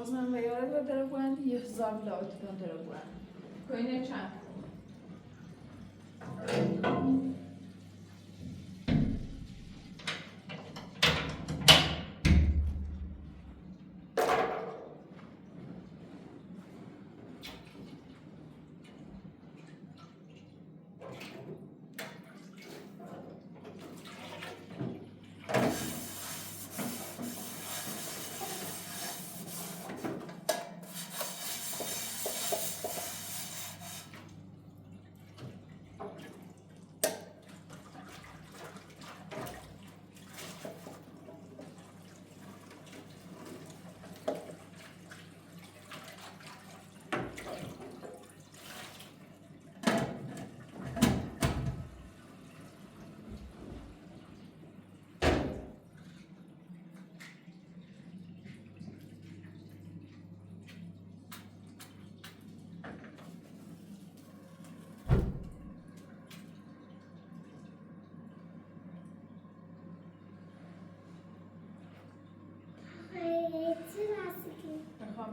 Osman ve yara darabuan 1000 liradan darabuan. Koyne çan.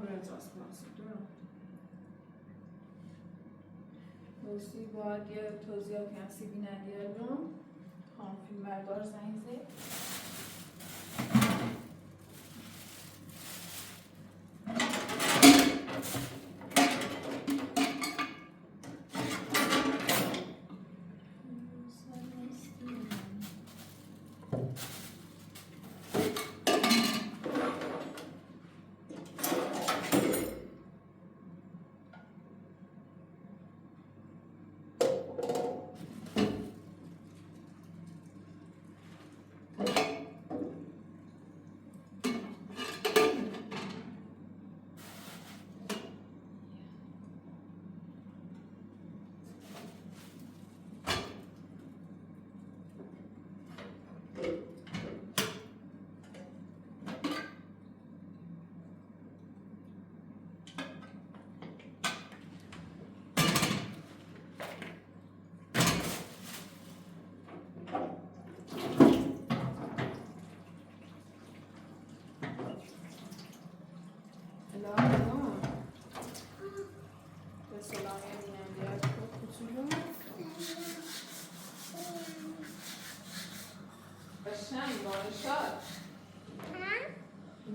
biraz asması durun. دوستی باید یه توضیحات کنسی بیننده رو هم فیلم بردار زنگ زد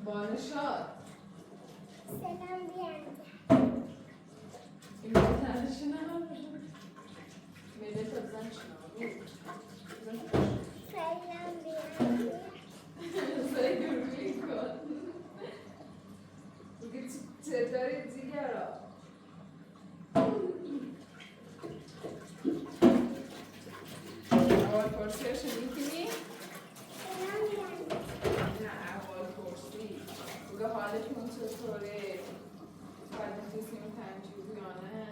Barışat. Selam diyen. İmkanı şuna. Meyve tadından çıkıyor. Selam diyen. Sen görmeyi kal. Bugün çetleri zigara. Aval korsiya şunukini. Selam diyen. Ne aval korsi. Bugün haletun çetore. Kalbim sesimi tencüzü yani.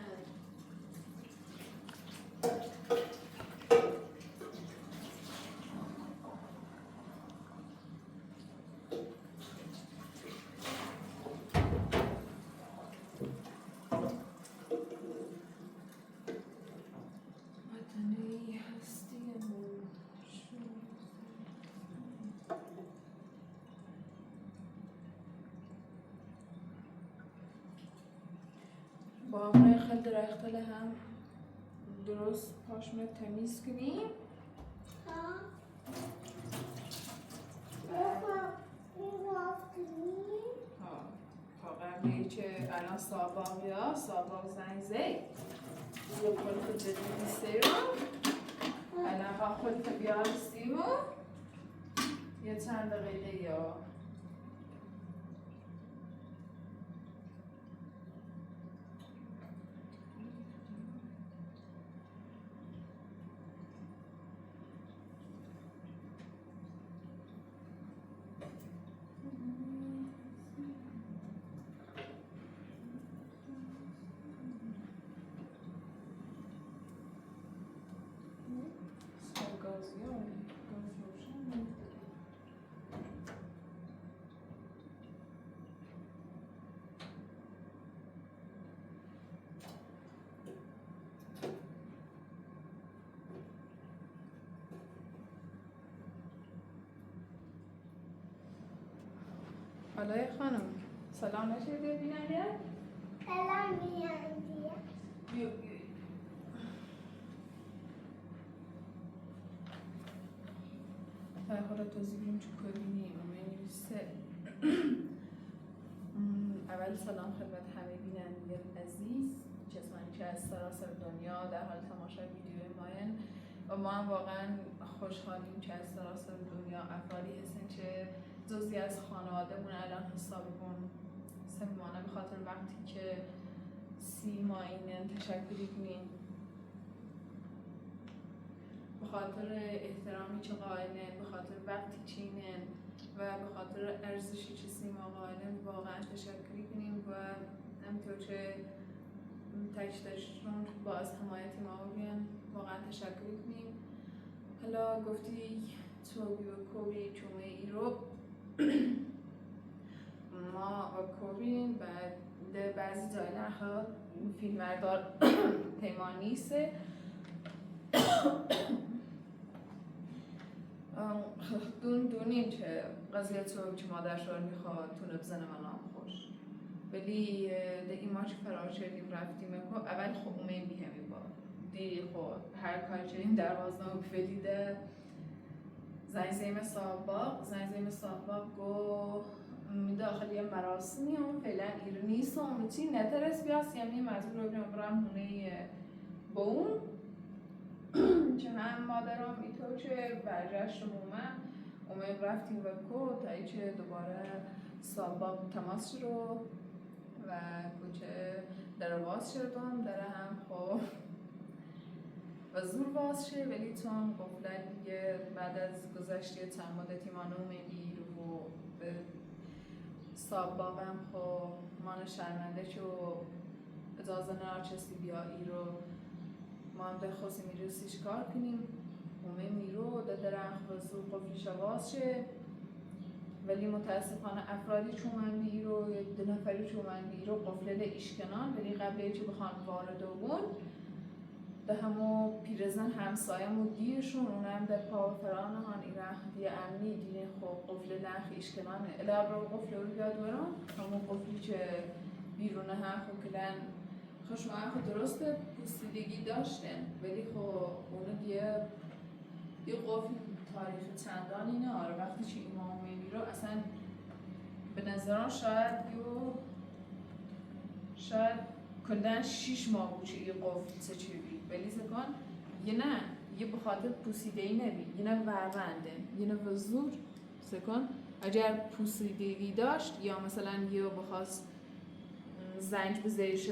با همراه خل درخت هم درست پاشمه تمیز کنیم تا قبلی که الان ساباق یا ساباق زنگ زید یه خود جدید نیسته رو الان با خودت بیارستیم و یه چند دقیقه یا حالا خانم سلام نشده بیننده؟ سلام بیننده. بیا خدا توضیحیم چو کنیم می‌نویسه. اول سلام خدمت همه بیننده عزیز جسمانی که از سراسر دنیا در حال تماشای ویدیو ماین و ما هم واقعا خوشحالیم که از سراسر دنیا افرادی هستن که جزئی از خانواده‌مون الان حسابمون صمیمانه به خاطر وقتی که سیما اینن تشکری کنیم، به خاطر احترامی که قائلن، به خاطر وقتی چینن و به خاطر ارزشی که سیما قائلن واقعا تشکری کنیم و همینطور که تشتشون باز حمایتی ما بگن واقعا تشکر کنیم. حالا گفتی توبی و کوبی چومه ای رو ما و کوبین بعد بعضی جای نخواه فیلمردار پیمانیسه دونیم که قضیه تو که مادر شوهر میخواد تونه بزنه منام خوش ولی ده ایما که فرار شدیم رفتیم اول خب اومیم بیهمی با دی خب هر کار چنین در وازنامه بفلیده زنزیم صاحباق گو داخل یه مراسمی هم فعلا ایرنیست و اونچی نترس بیاست یعنی مجبور رو برم هونه با اون که هم مادرم ایطور که برگشت اومیم رفتیم و کو تا ایچه دوباره صاحباق تماس رو و کوچه در باز شدم در هم خب و زور باز شه ولی چون قفلت دیگه بعد از گذشته چند مدتی ما نومگیر و به صاحباقم خب ما شرمنده که اجازه نارچستی بیا ای رو ما هم به خوزی میروسیش کار کنیم اومه میرو در هم زور قفلش باز شه ولی متاسفانه افرادی چومن بی رو دو نفری چومن بی رو قفله ایشکنان ولی قبل که بخوان وارد بون ده همو پیرزن همسایه‌مو دیرشون اونم در پاوران هان ایران دی امنی دیگه خب قفله نخ ایشکنانه الا رو قفله رو بیاد وران همو قفلی که بیرونه هم خب کلن خوشما خود درسته پوسیدگی داشتن ولی خب اونو دیگه یه قفل تاریخ چندانی نه آره وقتی که ایمام میبیرو اصلا به نظران شاید کلن 6 ماه بود که یه قفل سه چی بید ولی سکن یه نه یه بخاطر پوسیدهی نبید یه نه ورونده یه نه وزور سکن اگر پوسیدگی داشت یا مثلا یه بخواست زنج بزیرش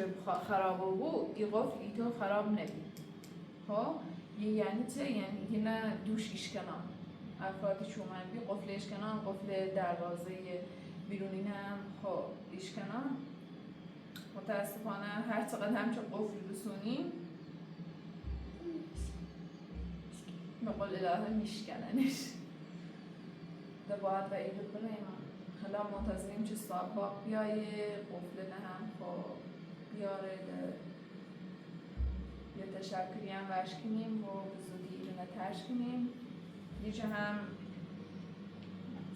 خراب بود یه قفل ایتو خراب نبید خب یعنی چه؟ یعنی یه نه دوش ایشکنان افرادی چومن بی قفل ایشکنان قفل دروازه بیرونی هم خب ایشکنان متاسفانه هر چقدر همچه قفل بسونیم به قول الهه میشکننش ده باید و ایده کنیم حالا منتظریم که صاحباق بیایه قفل نه هم خب بیاره یه تشکری هم ورش کنیم و بزودی ایرونه ترش کنیم دیگه هم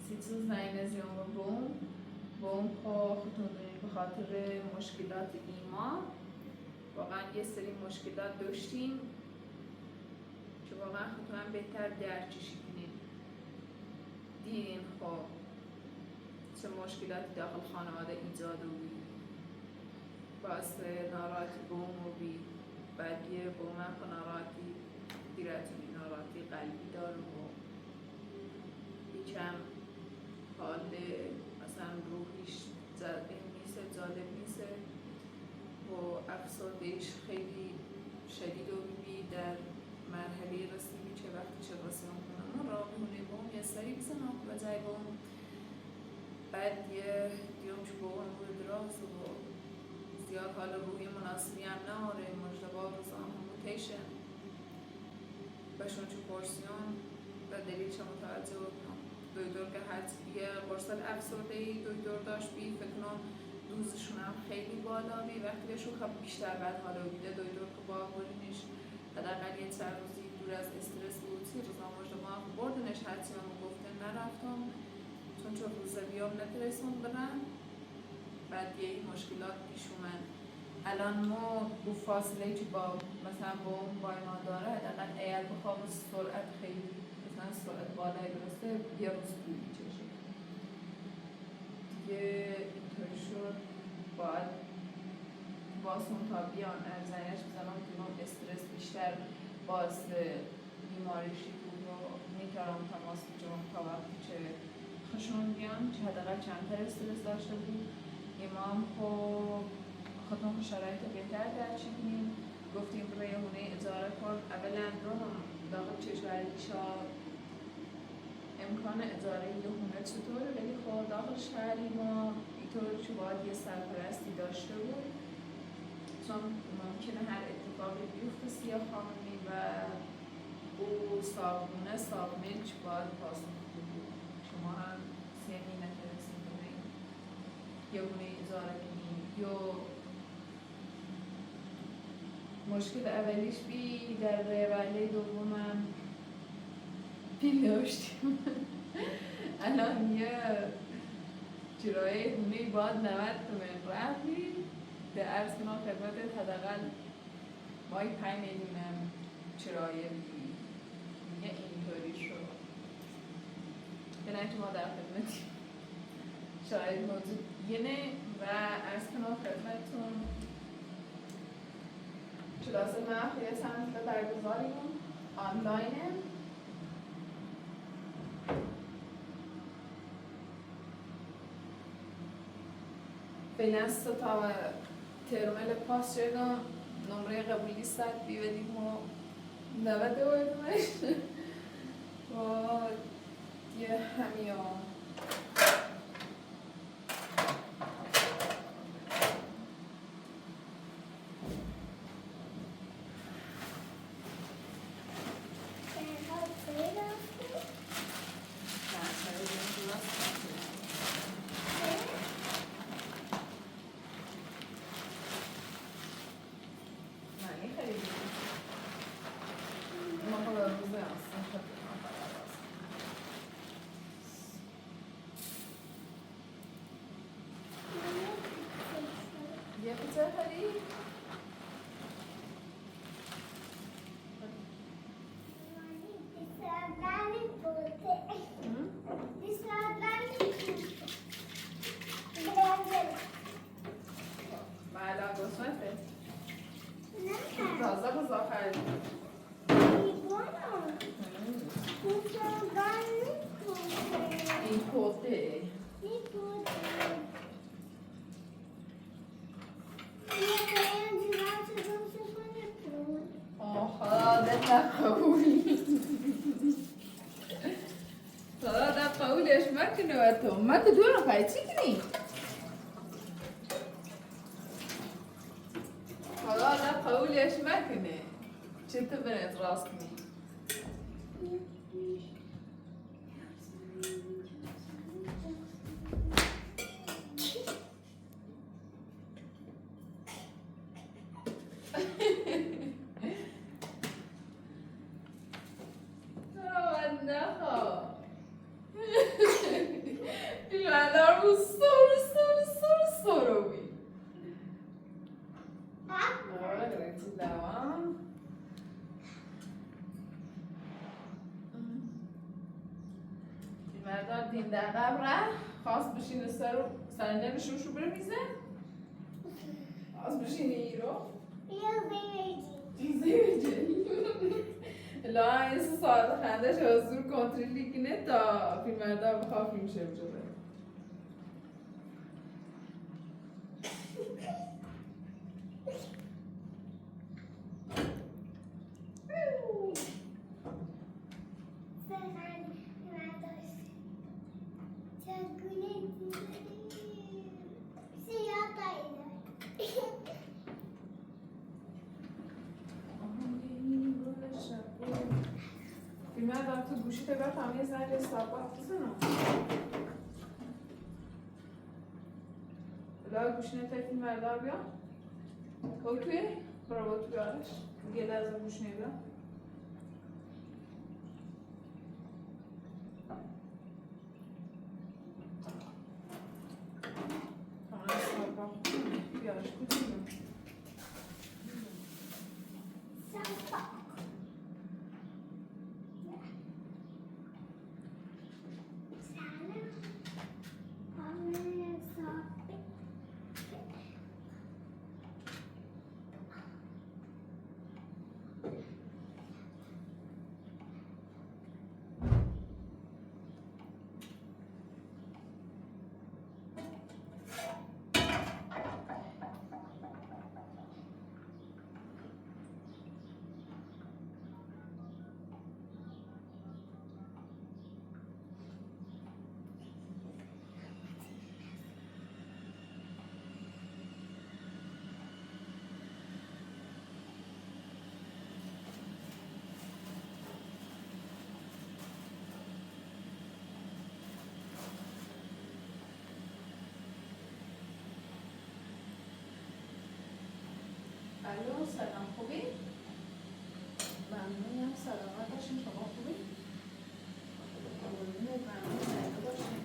سیتسوز نینزیون و بوم خودتون دونیم به خاطر مشکلات ایما واقعا یه سری مشکلات داشتیم که واقعا خودتون هم بهتر درکشی کنیم دیدین خب چه مشکلاتی داخل خانواده ایجاد و بی باعث ناراحتی بوم و بی بعد یه بوم هم که ناراحتی دیرتونی ناراحتی قلبی دار و یکم حال مثلا روحیش جالب نیسته و افسردهش خیلی شدید و بی در مرحله رسیدی که وقتی چه رسیم کنم را بونه بوم یه سری بزنم و جای بوم بعد یه دیوم که بوم روی دراز و زیاد حال روحی مناسبی هم نهاره مجدبا روزان هموتیشن بشون چه پورسیون و دلیل چه متوجه بکنم دویدور که یه قرصت افسردهی دویدور داشت بی فکر کنم دوزشون هم خیلی بالا بی وقتی بهشون خب بیشتر بعد حالا بیده دویدور که با بردنش حداقل یه چند روزی دور از استرس بود سی روزان مجدبا هم بردنش هرچی هم گفتن نرفتم چون چه روزه بیام نترسون برن بعد یه مشکلات پیش اومد. الان ما با فاصله که با مثلا با اون بای ما داره حداقل اگر بخوام سرعت خیلی مثلا سرعت بالایی برسه یه روز طول می‌کشه. دیگه اینطوری شد باید واسون تا بیان ارزنیش بزنم که ما استرس بیشتر باعث بیماریشی بود و میکردم تماس بجام تا وقتی که خشون بیان که حداقل چندتر استرس داشته بود. امام خب خودمون شرایط بهتر درچیدیم گفتیم روی هونه اجاره کن اولا رو هم داخل کشوریشا امکان اجاره یه هونه چطوره ولی خب داخل شهری ما اینطور که باید یه سرپرستی داشته بود چون ممکنه هر اتفاقی بیفته سیاه خانمی و او صابونه صابمنچ باید پاسخ بود شما هم سیمی نترسیم بودین یه هونه اجاره کنیم یا مشکل اولیش بی در روله دومم پیل داشتیم الان یه کرایه خونه باید 90 تومن رفتی به عرض کنم خدمتت حداقل ماهی 5 میلیونم کرایه بی دیگه اینطوری شد که ما در خدمتیم شاید موضوع اینه و عرض کنم خدمتتون کلاس محو یه چند هفته برگزاریم آنلاینه فعلا تا ترمل پاس شدم نمره قبولی 100 بیودیم و 90 بودمش و یه همیان یه پیتر خری؟ معلا قسمته؟ تازه بزا خرید این کوته خدا دا قولش مکنه و تو ما که دو نفر چی کنی؟ خدا دا قولش مکنه چه تو برد راست کنی؟ مردار دین در قبره خواست بشینه سر نمیشوشو برمیزه خواست بشینه ای رو زیرجی الان یه ساعت خندش حضور کنترلی کنه تا فیلم مردار بخواه فیلم شه بجا بره فیلم دارم تو گوشی تو برم یه زنگ استاپات بزنم بلا گوشی نتای فیلم بردار بیا برو توی برو توی آرش یه لحظه گوش نیده تمام الو سلام خوبی؟ ممنونم سلامت باشین شما خوبی؟ ممنون زنده باشین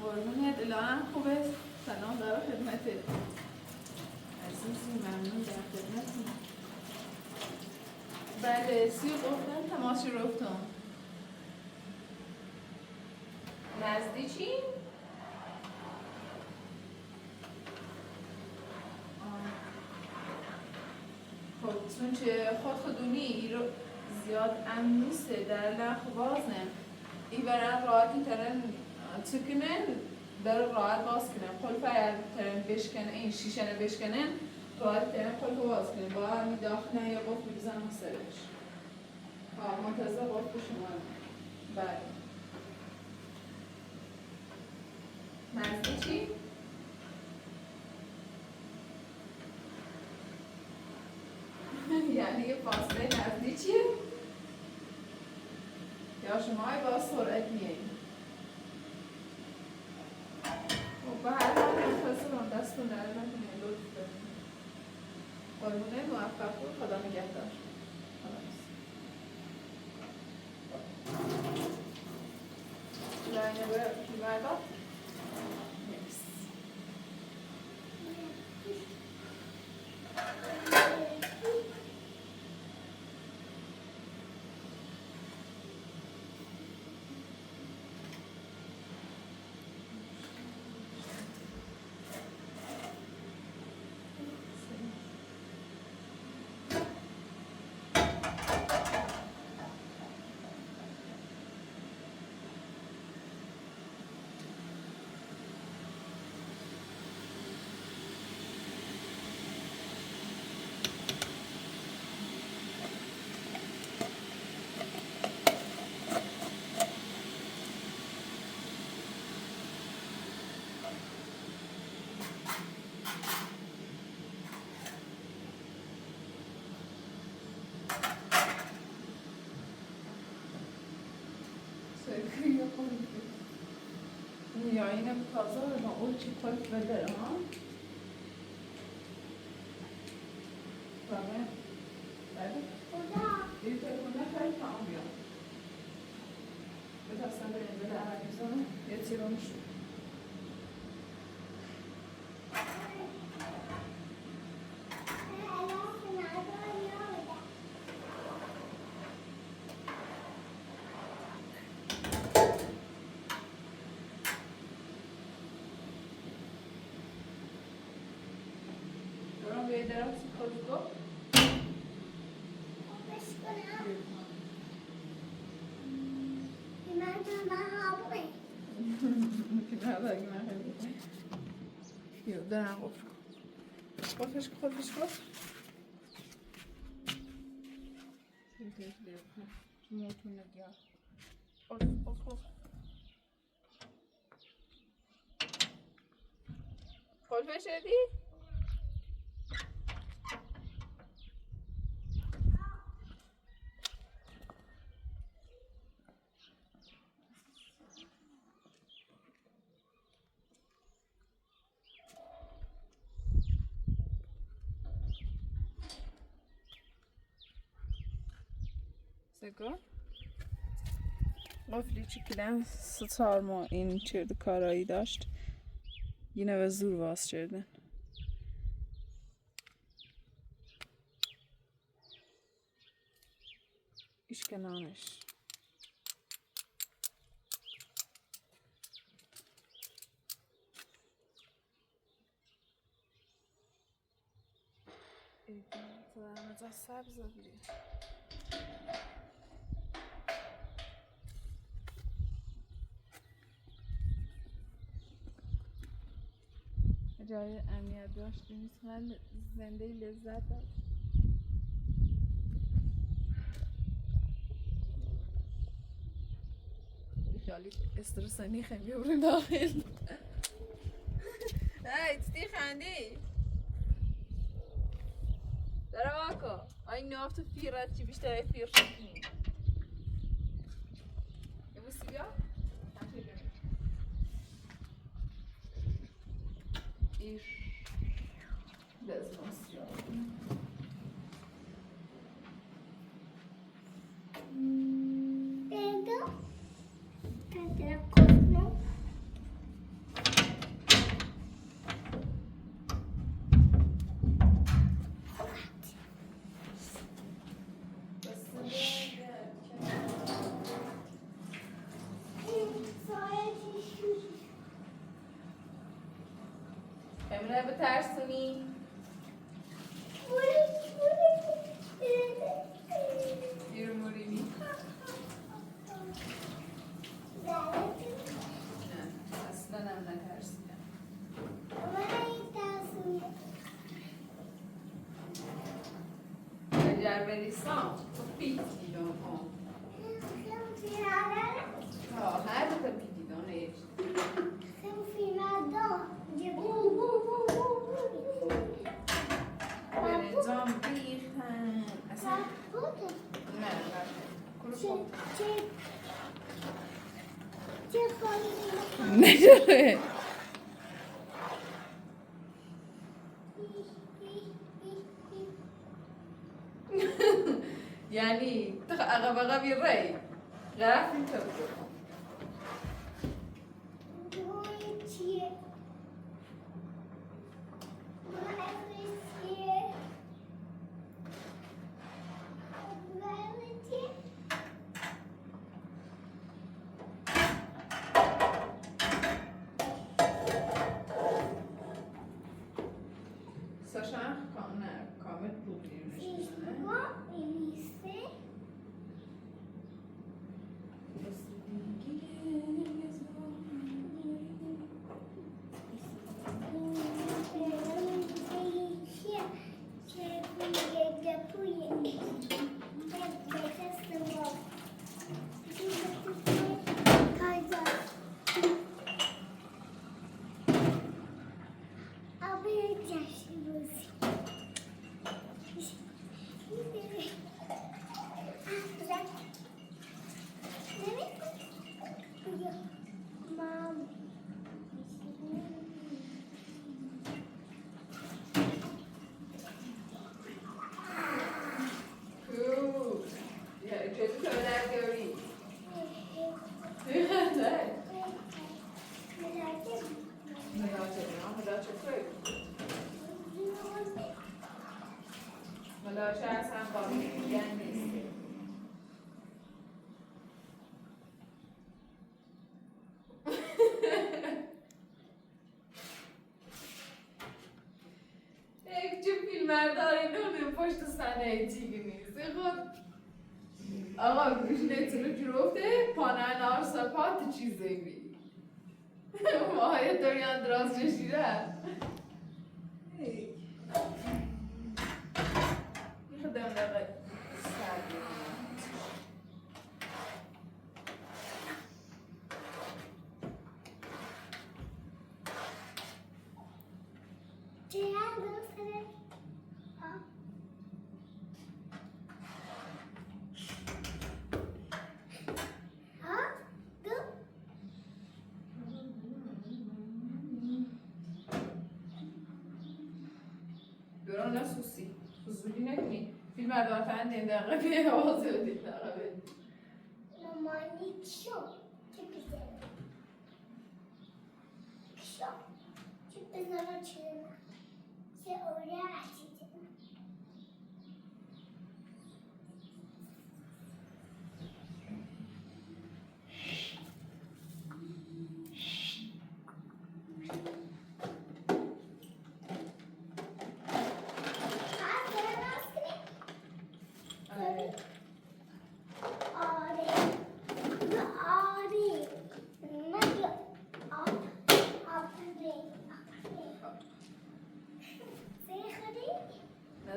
قربونت الهام خوبه؟ سلام در خدمتت عزیزی ممنون در خدمتتون بله سی قربون تماسی رفتم نزدیکی؟ چون که خودخودونی ایرو زیاد امن نیست در لخ وازنه ای برن راحتی ترن چکنن در راحت باز کنن خلف اگر ترن بشکنن این شیشنه بشکنن راحت ترن خلف باز کنن با همی داخل یا قفل بزنم سرش منتظر قفل شما بله نزدی چی؟ یعنی یه فاصله نزدیکیه یا شما با سرعت میایید و به هر حال منتظرم دستون در نکنه لطف کنید قربونه موفق بود خدا نگهدار لاینه به پیورداد یا اینم تازه با اون چی پاک بده ها بله بله این تلفونه خیلی تمام بیام بتاستم به اینجا در عکسانه یه تیرانش درم سیکارگو درم قفش موتون نگیار قفش شدی؟ سگاه قفلی چکیدن ستار ما این چرد کارایی داشت یه نوه زور باز چردن İşkenanış. Mecaz سبز بری. جای امنیت داشت نیست من زنده لذت داشت. خیالی استرسانی خیلی بریم داخل. هی چی خندی؟ داره واکو. این نافت فیرت چی بیشتر فیر شدی؟ یه بوسی بیا؟ ایش دزماسیون. امروز به ترسونی بیرو موریمی نه اصلا هم نترسیدم اگر بریسام تو پیتی دان آن هر دو تا پیتی دان ایش برنجام بیختن اصلا نه کلوشو نجاره یعنی عقب عقب ری غرف اینطور مرداری نمیم پشت صحنه تیگی نیست خود آقا نتونو جروفته پانه نارسا پات چیزی بی ماهای دوریان دراز جشیره خودم دقیق سردی برون نسوسی فضولی نکنی فیلم اردار فندین دقیقه بیه آوازه بدید دقیقه مامانی چو چه بیزه چو بزنه چه اوره عزیزه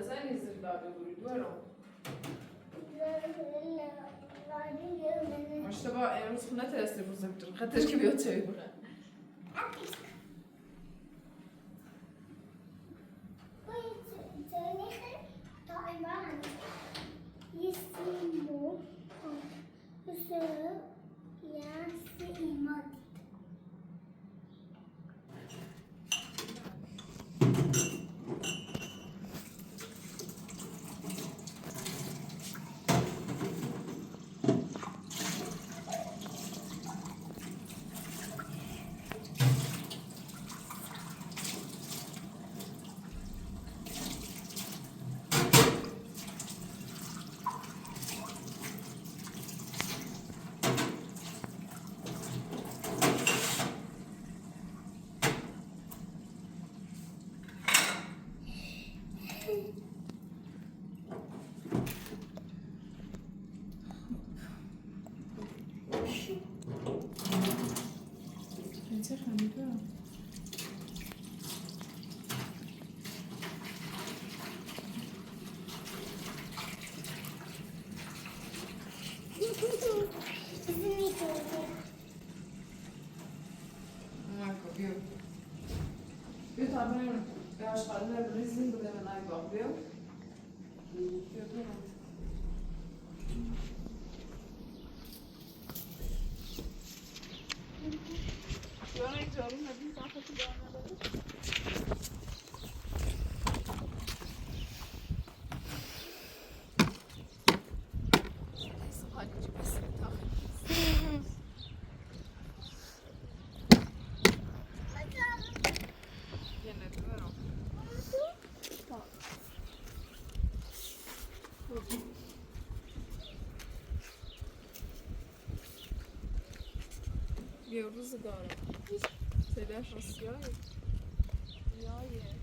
نزنی زیر لابه بروی برو مشتبه امروز خونه ترستی بزرگ دارم خطرش که بیاد چایی بخن چه خمیده بیا بیا تا بریم به آشغاله ریزیم بوده من نگاه بیا بیا بریم Buona giornata, mi fa یه روز دارم صداش رو سیاهی سیاهیه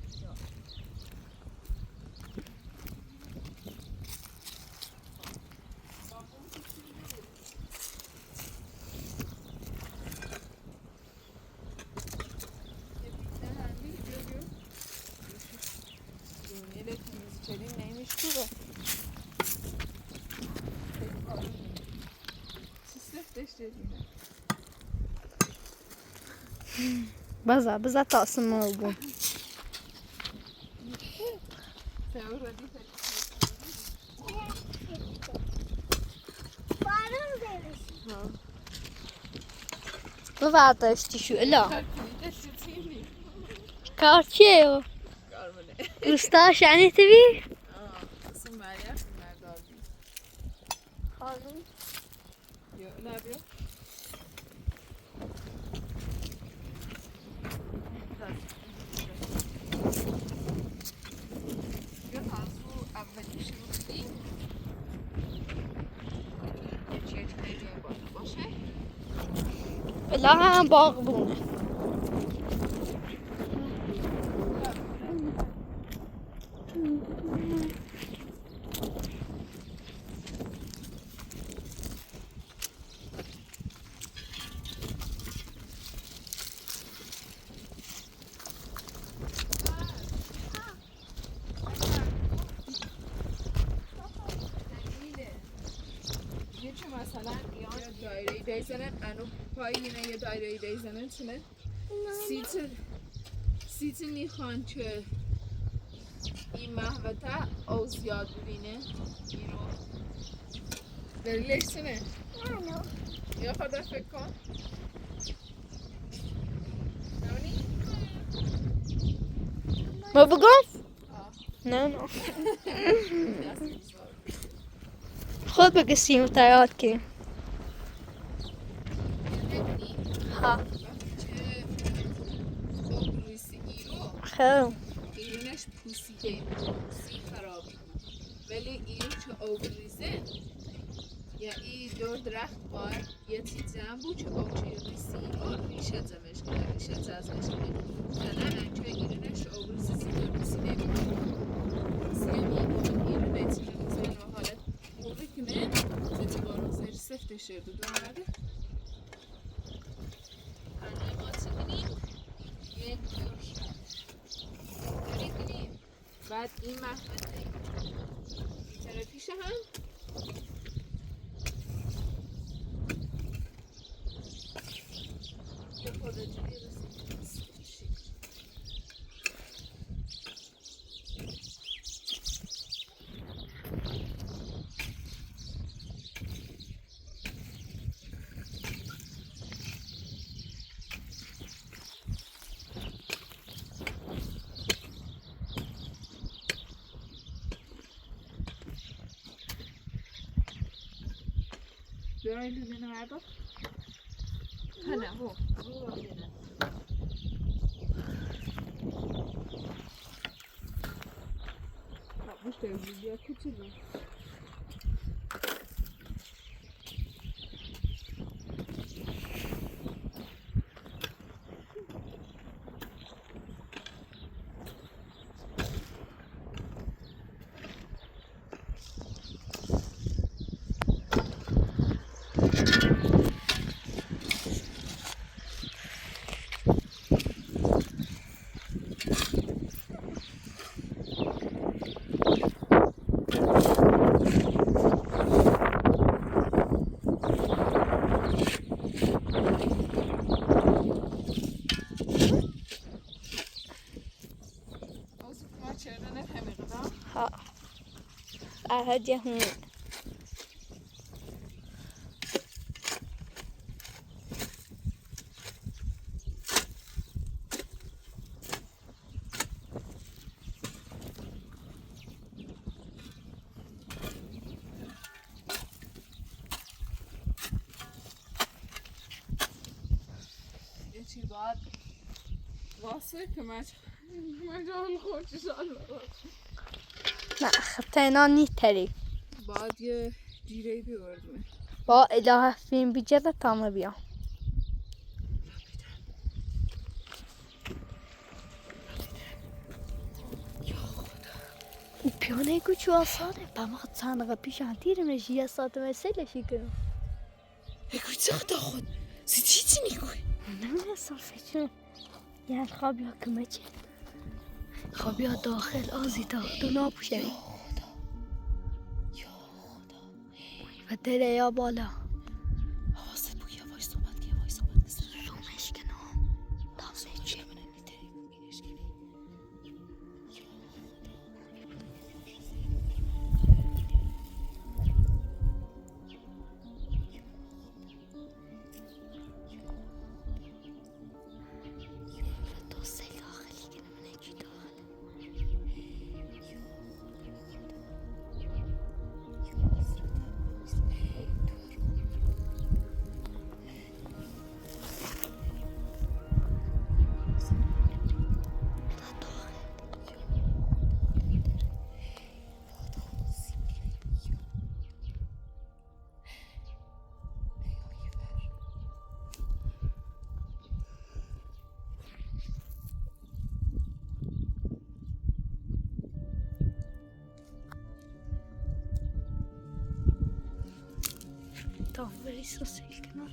بذار تقسیم البوم تو برداشتی شو الا کار چیه روستا شنی تبی؟ اسم مریم مردابی خانم یا نبیا یا تازو اولی شروع کنیم یه چیه خیلی باشه الا هم باغ بونه مثلا یا دایره دیزنن انو پایینه یا دایره دیزنن چونه سیت میخوان که این محوطه او زیاد ببینه ایرو دلیلش چونه؟ یا خدا فکر کن نمونی؟ ما بگم؟ نه خود بگه سیم تایاد که ها خیلی ایرونش پوسیده سی خراب ولی ایرون چه اوگریزه یا ای دور درخت باید یه چیزم بود چه اوگریزی رو ریشه زمش کنه ریشه زمش کنه نه انچه ایرونش اوگریزی سی پوسیده سیمی ایرونه چیزی بزن و حالت خوبی کنه زیدی بارون سر سفته شد و دارده انه ما چه کنیم یک جور شد داری کنیم بعد این محمد میتره پیش هم یه خورده جوری رسید. بیایی لونه مردا هنه هو رو بینه بوشته بیا کچی رو ها فرهاد هون یه چی باید واسه که مجال خوششان نه خطا اینا نیتری باید یه جیره بیوردمه با الهه فیلم بیجه تامه بیا پیانه کوچو آسانه با ما چند پیش تیر میشی یه ساعت مسئلهشی کنم کوچه خدا خود چی نیکوی نمیدونم صرفه یه خواب یا کمچه خواب یا داخل آزی تا دو ناپوشه یا خدا و دره یا بالا حواست بو یواش صحبت که یواش صحبت کسی زومش کنم دامه چه دامه سوسیل کنم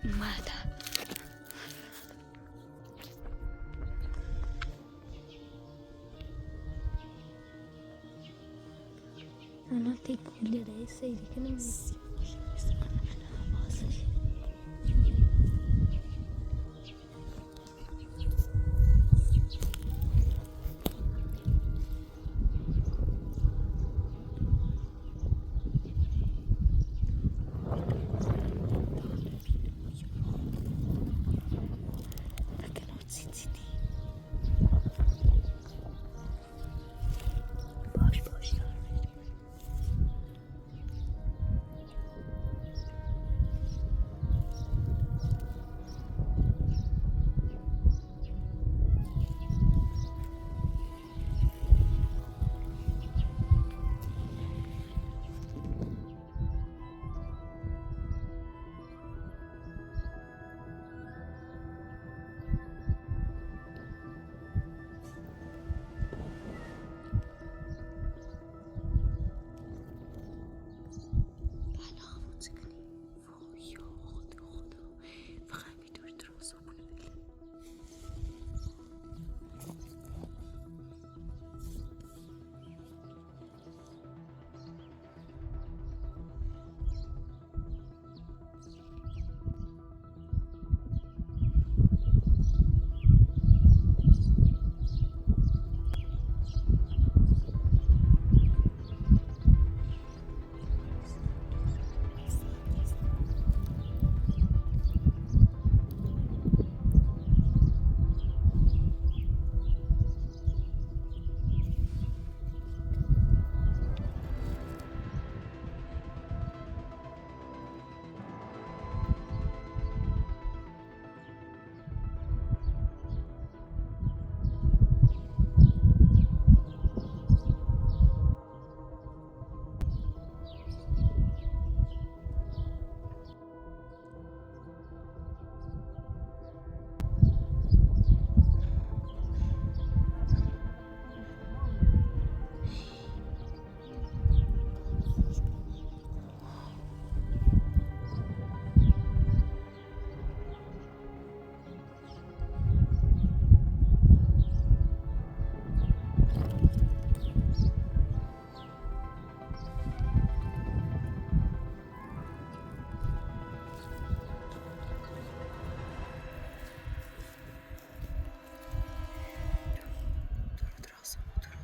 اومده انا تکولی رئیس سیدی کنم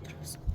درست